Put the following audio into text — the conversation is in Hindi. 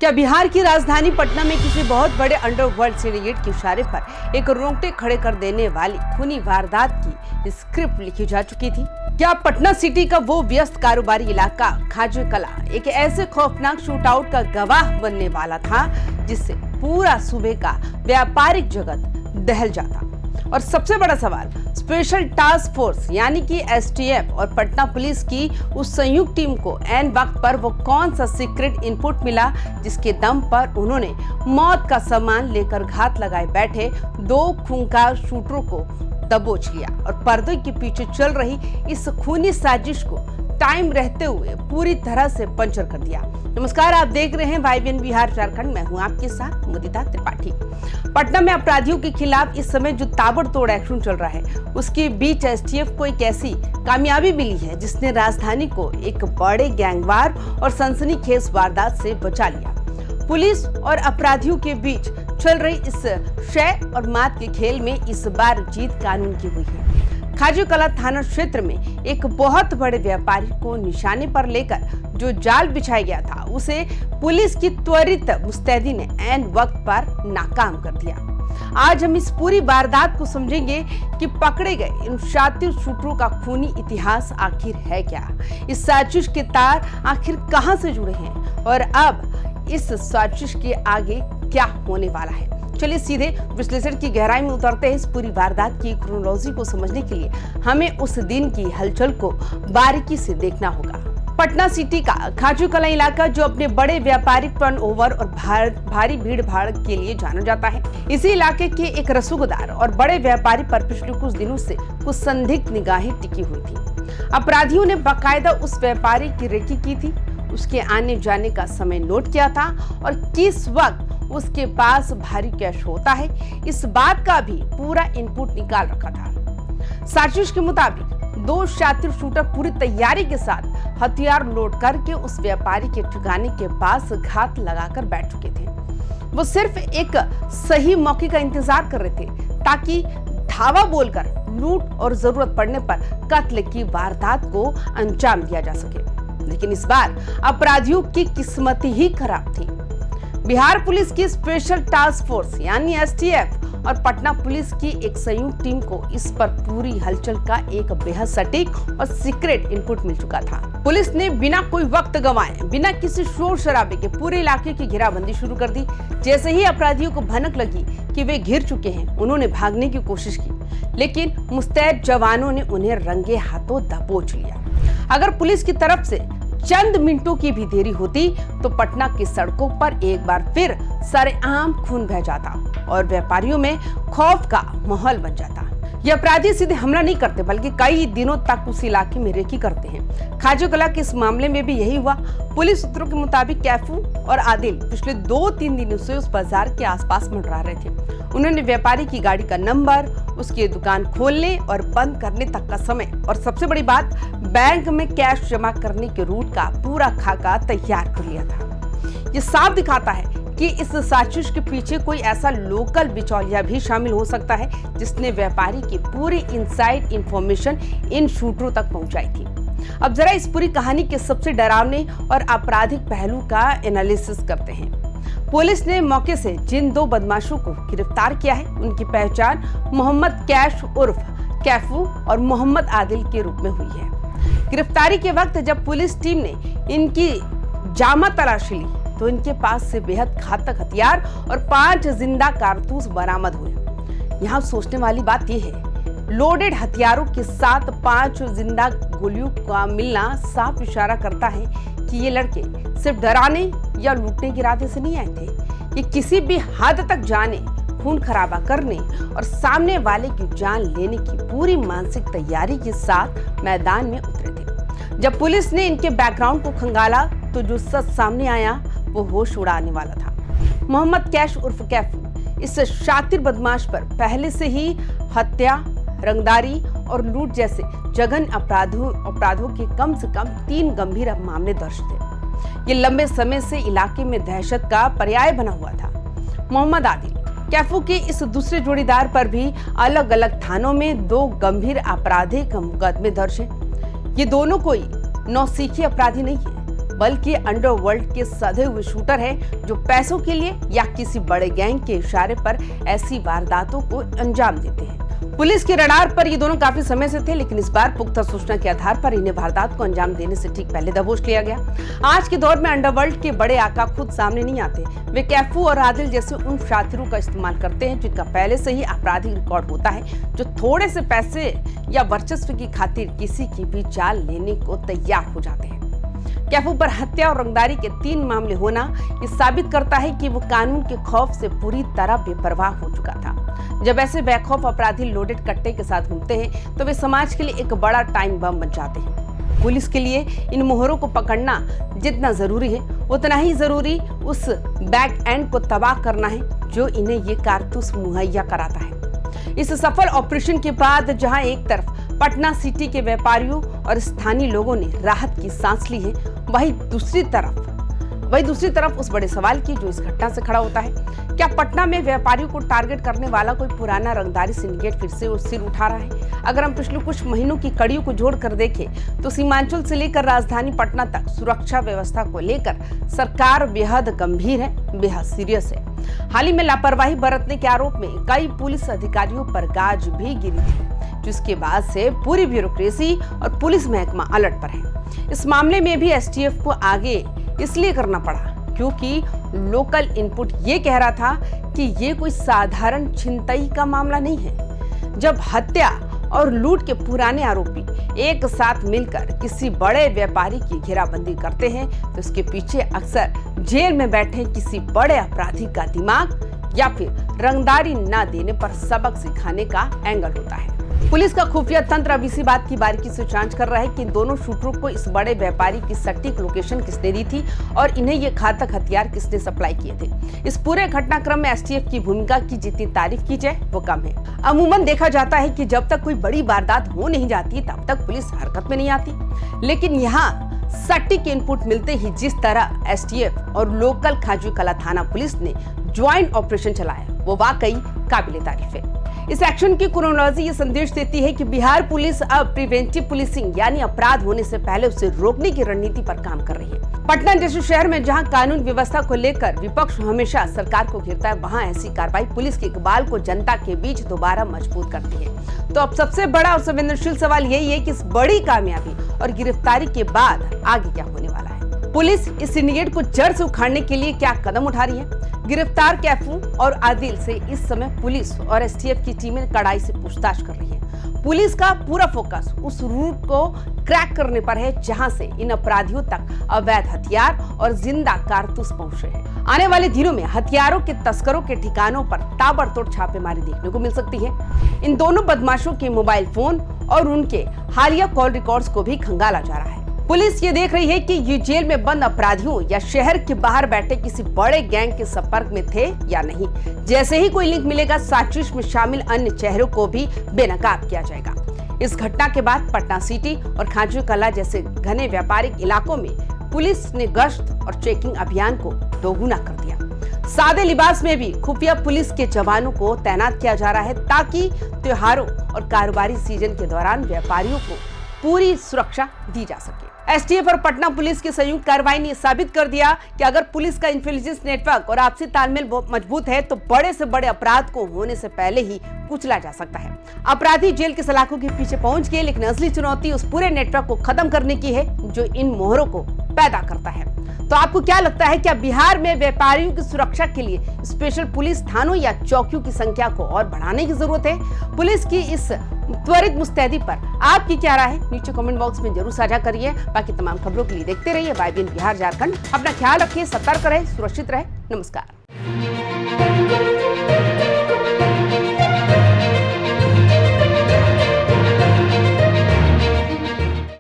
क्या बिहार की राजधानी पटना में किसी बहुत बड़े अंडरवर्ल्ड सिंडिकेट के इशारे पर एक रोंगटे खड़े कर देने वाली खूनी वारदात की स्क्रिप्ट लिखी जा चुकी थी? क्या पटना सिटी का वो व्यस्त कारोबारी इलाका खाजू कला एक ऐसे खौफनाक शूटआउट का गवाह बनने वाला था जिससे पूरा सूबे का व्यापारिक जगत दहल जाता? और सबसे बड़ा सवाल, स्पेशल टास्क फोर्स यानी कि एसटीएफ और पटना पुलिस की उस संयुक्त टीम को ऐन वक्त पर वो कौन सा सीक्रेट इनपुट मिला जिसके दम पर उन्होंने मौत का सामान लेकर घात लगाए बैठे दो खूंखार शूटरों को दबोच लिया और पर्दे के पीछे चल रही इस खूनी साजिश को टाइम रहते हुए पूरी तरह से पंचर कर दिया। नमस्कार, आप देख रहे हैं वाईबीएन बिहार झारखंड। मैं हूं आपके साथ मुदिता त्रिपाठी। पटना में अपराधियों के खिलाफ इस समय जो ताबड़तोड़ एक्शन चल रहा है उसके बीच एसटीएफ को एक ऐसी कामयाबी मिली है जिसने राजधानी को एक बड़े गैंगवार और सनसनीखेज वारदात से बचा लिया। पुलिस और अपराधियों के बीच चल रही इस शय और मात के खेल में इस बार जीत कानून की हुई है। खाजू कला थाना क्षेत्र में एक बहुत बड़े व्यापारी को निशाने पर लेकर जो जाल बिछाया गया था उसे पुलिस की त्वरित मुस्तैदी ने ऐन वक्त पर नाकाम कर दिया। आज हम इस पूरी वारदात को समझेंगे कि पकड़े गए इन शातिर शूटरों का खूनी इतिहास आखिर है क्या, इस साजिश के तार आखिर कहां से जुड़े हैं और अब इस साजिश के आगे क्या होने वाला है। चलिए सीधे विश्लेषण की गहराई में उतरते हैं। इस पूरी वारदात की क्रोनोलॉजी को समझने के लिए हमें उस दिन की हलचल को बारीकी से देखना होगा। पटना सिटी का खाजू कला इलाका जो अपने बड़े व्यापारिक टर्नओवर और भारी भीड़ भाड़ के लिए जाना जाता है, इसी इलाके के एक रसूखदार और बड़े व्यापारी पर पिछले कुछ दिनों से कुछ संदिग्ध निगाहें टिकी हुई थी। अपराधियों ने बाकायदा उस व्यापारी की रेकी की थी, उसके आने जाने का समय नोट किया था और किस वक्त उसके पास भारी कैश होता है इस बात का भी पूरा इनपुट निकाल रखा था। साजिश के मुताबिक दो शातिर शूटर पूरी तैयारी के साथ हथियार लोड करके उस व्यापारी के ठिकाने के पास घात लगाकर बैठ चुके थे। वो सिर्फ एक सही मौके का इंतजार कर रहे थे ताकि धावा बोलकर लूट और जरूरत पड़ने पर कत्ल की वारदात को अंजाम दिया जा सके। लेकिन इस बार अपराधियों की किस्मत ही खराब थी। बिहार पुलिस की स्पेशल टास्क फोर्स यानी एसटीएफ और पटना पुलिस की एक संयुक्त टीम को इस पर पूरी हलचल का एक बेहद सटीक और सीक्रेट इनपुट मिल चुका था। पुलिस ने बिना कोई वक्त गंवाए, बिना किसी शोर शराबे के पूरे इलाके की घेराबंदी शुरू कर दी। जैसे ही अपराधियों को भनक लगी कि वे घिर चुके हैं, उन्होंने भागने की कोशिश की, लेकिन मुस्तैद जवानों ने उन्हें रंगे हाथों दबोच लिया। अगर पुलिस की तरफ से चंद मिनटों की भी देरी होती तो पटना की सड़कों पर एक बार फिर सरेआम खून बह जाता और व्यापारियों में खौफ का माहौल बन जाता। ये अपराधी सीधे हमला नहीं करते बल्कि कई दिनों तक उस इलाके में रेकी करते हैं। खाजू कला के इस मामले में भी यही हुआ। पुलिस सूत्रों के मुताबिक कैफू और आदिल पिछले 2-3 दिनों से उस बाजार के आसपास मंडरा रहे थे। उन्होंने व्यापारी की गाड़ी का नंबर, उसकी दुकान खोलने और बंद करने तक का समय और सबसे बड़ी बात बैंक में कैश जमा करने के रूट का पूरा खाका तैयार कर लिया था। ये साफ दिखाता है कि इस साजिश के पीछे कोई ऐसा लोकल बिचौलिया भी शामिल हो सकता है जिसने व्यापारी की पूरी इनसाइड इंफॉर्मेशन इन शूटरों तक पहुंचाई थी। अब जरा इस पूरी कहानी के सबसे डरावने और आपराधिक पहलू का एनालिसिस करते हैं। पुलिस ने मौके से जिन दो बदमाशों को गिरफ्तार किया है उनकी पहचान मोहम्मद कैश उर्फ कैफू और मोहम्मद आदिल के रूप में हुई है। गिरफ्तारी के वक्त जब पुलिस टीम ने इनकी जामा तलाशी ली तो इनके पास से बेहद घातक हथियार और 5 जिंदा कारतूस बरामद हुए। यहाँ सोचने वाली बात यह है, लोडेड हथियारों के साथ 5 जिंदा गोलियों का मिलना साफ इशारा करता है कि ये लड़के सिर्फ डराने या लूटने के इरादे से नहीं आए थे। ये किसी भी हद तक जाने, खून खराबा करने और सामने वाले की जान लेने की पूरी मानसिक तैयारी के साथ मैदान में उतरे थे। जब पुलिस ने इनके बैकग्राउंड को खंगाला तो जो सच सामने आया वो होश उड़ाने वाला था। मोहम्मद कैश उर्फ कैफू इस शातिर बदमाश पर पहले से ही हत्या, रंगदारी और लूट जैसे जघन्य अपराधों के कम से कम 3 गंभीर मामले दर्ज थे। ये लंबे समय से इलाके में दहशत का पर्याय बना हुआ था। मोहम्मद आदिल कैफू के इस दूसरे जोड़ीदार पर भी अलग अलग थानों में 2 गंभीर आपराधिक मुकदमे दर्ज हैं। ये दोनों कोई नौसिखी अपराधी नहीं है, बल्कि अंडरवर्ल्ड के सधे हुए शूटर हैं जो पैसों के लिए या किसी बड़े गैंग के इशारे पर ऐसी वारदातों को अंजाम देते हैं। पुलिस के रडार पर ये दोनों काफी समय से थे, लेकिन इस बार पुख्ता सूचना के आधार पर इन्हें वारदात को अंजाम देने से ठीक पहले दबोच लिया गया। आज के दौर में अंडरवर्ल्ड के बड़े आका खुद सामने नहीं आते। वे कैफू और आदिल जैसे उन शातिरों का इस्तेमाल करते हैं जिनका पहले से ही आपराधिक रिकॉर्ड होता है, जो थोड़े से पैसे या वर्चस्व की खातिर किसी की भी जान लेने को तैयार हो जाते हैं। कैफू पर हत्या और रंगदारी के 3 मामले होना ये साबित करता है कि वो कानून के खौफ से पूरी तरह बेपरवाह हो चुका था। जब ऐसे बेखौफ अपराधी लोडेड कट्टे के साथ घूमते हैं तो वे समाज के लिए एक बड़ा टाइम बम बन जाते हैं। पुलिस के लिए इन मोहरों को पकड़ना जितना जरूरी है, उतना ही जरूरी उस बैक एंड को तबाह करना है जो इन्हें ये कारतूस मुहैया कराता है। इस सफल ऑपरेशन के बाद जहां एक तरफ पटना सिटी के व्यापारियों और स्थानीय लोगों ने राहत की सांस ली है, वहीं दूसरी तरफ उस बड़े सवाल की जो इस घटना से खड़ा होता है, क्या पटना में व्यापारियों को टारगेट करने वाला कोई पुराना रंगदारी सिंडिकेट फिर से सिर उठा रहा है? अगर हम पिछले कुछ महीनों की कड़ियों को जोड़कर देखें तो सीमांचल से लेकर राजधानी पटना तक सुरक्षा व्यवस्था को लेकर सरकार बेहद गंभीर है, बेहद सीरियस है। हाल ही में लापरवाही बरतने के आरोप में कई पुलिस अधिकारियों पर गाज भी गिरी थी, जिसके बाद से पूरी ब्यूरोक्रेसी और पुलिस महकमा अलर्ट पर है। इस मामले में भी एसटीएफ को आगे इसलिए करना पड़ा क्योंकि लोकल इनपुट ये कह रहा था कि ये कोई साधारण छिनतई का मामला नहीं है। जब हत्या और लूट के पुराने आरोपी एक साथ मिलकर किसी बड़े व्यापारी की घेराबंदी करते हैं तो इसके पीछे अक्सर जेल में बैठे किसी बड़े अपराधी का दिमाग या फिर रंगदारी न देने पर सबक सिखाने का एंगल होता है। पुलिस का खुफिया तंत्र अब इसी बात की बारीकी से जांच कर रहा है कि इन दोनों शूटरों को इस बड़े व्यापारी की सटीक लोकेशन किसने दी थी और इन्हें ये घातक हथियार किसने सप्लाई किए थे। इस पूरे घटनाक्रम में एसटीएफ की भूमिका की जितनी तारीफ की जाए वो कम है। अमूमन देखा जाता है कि जब तक कोई बड़ी वारदात हो नहीं जाती तब तक पुलिस हरकत में नहीं आती, लेकिन यहाँ सटीक इनपुट मिलते ही जिस तरह एसटीएफ और लोकल खाजूवाला थाना पुलिस ने ज्वाइंट ऑपरेशन चलाया वो वाकई काबिले तारीफ है। इस एक्शन की क्रोनोलॉजी ये संदेश देती है कि बिहार पुलिस अब प्रिवेंटिव पुलिसिंग यानी अपराध होने से पहले उसे रोकने की रणनीति पर काम कर रही है। पटना जैसे शहर में जहां कानून व्यवस्था को लेकर विपक्ष हमेशा सरकार को घेरता है, वहां ऐसी कार्रवाई पुलिस के इकबाल को जनता के बीच दोबारा मजबूत करती है। तो अब सबसे बड़ा और संवेदनशील सवाल यही है कि इस बड़ी कामयाबी और गिरफ्तारी के बाद आगे क्या होने वाला है। पुलिस इस सिंडिकेट को जड़ से उखाड़ने के लिए क्या कदम उठा रही है? गिरफ्तार कैफू और आदिल से इस समय पुलिस और एसटीएफ की टीमें कड़ाई से पूछताछ कर रही है। पुलिस का पूरा फोकस उस रूट को क्रैक करने पर है जहां से इन अपराधियों तक अवैध हथियार और जिंदा कारतूस पहुंचे हैं। आने वाले दिनों में हथियारों के तस्करों के ठिकानों पर ताबड़तोड़ छापेमारी देखने को मिल सकती है। इन दोनों बदमाशों के मोबाइल फोन और उनके हालिया कॉल रिकॉर्ड्स को भी खंगाला जा रहा है। पुलिस ये देख रही है कि ये जेल में बंद अपराधियों या शहर के बाहर बैठे किसी बड़े गैंग के संपर्क में थे या नहीं। जैसे ही कोई लिंक मिलेगा, साजिश में शामिल अन्य चेहरों को भी बेनकाब किया जाएगा। इस घटना के बाद पटना सिटी और खाजूवाला जैसे घने व्यापारिक इलाकों में पुलिस ने गश्त और चेकिंग अभियान को दोगुना कर दिया। सादे लिबास में भी खुफिया पुलिस के जवानों को तैनात किया जा रहा है ताकि त्योहारों और कारोबारी सीजन के दौरान व्यापारियों को पूरी सुरक्षा दी जा सके। एसटीएफ और पटना पुलिस की संयुक्त कार्रवाई ने साबित कर दिया कि अगर पुलिस का इंटेलिजेंस नेटवर्क और आपसी तालमेल मजबूत है तो बड़े से बड़े अपराध को होने से पहले ही कुचला जा सकता है। अपराधी जेल के सलाखों के पीछे पहुंच गए, लेकिन असली चुनौती उस पूरे नेटवर्क को खत्म करने की है जो इन मोहरों को पैदा करता है। तो आपको क्या लगता है, क्या बिहार में व्यापारियों की सुरक्षा के लिए स्पेशल पुलिस थानों या चौकियों की संख्या को और बढ़ाने की जरूरत है? पुलिस की इस त्वरित मुस्तैदी पर आपकी क्या राय है? नीचे कमेंट बॉक्स में जरूर साझा करिए। बाकी तमाम खबरों के लिए देखते रहिए YBN बिहार झारखंड। अपना ख्याल रखिए, सतर्क रहे, सुरक्षित रहे। नमस्कार।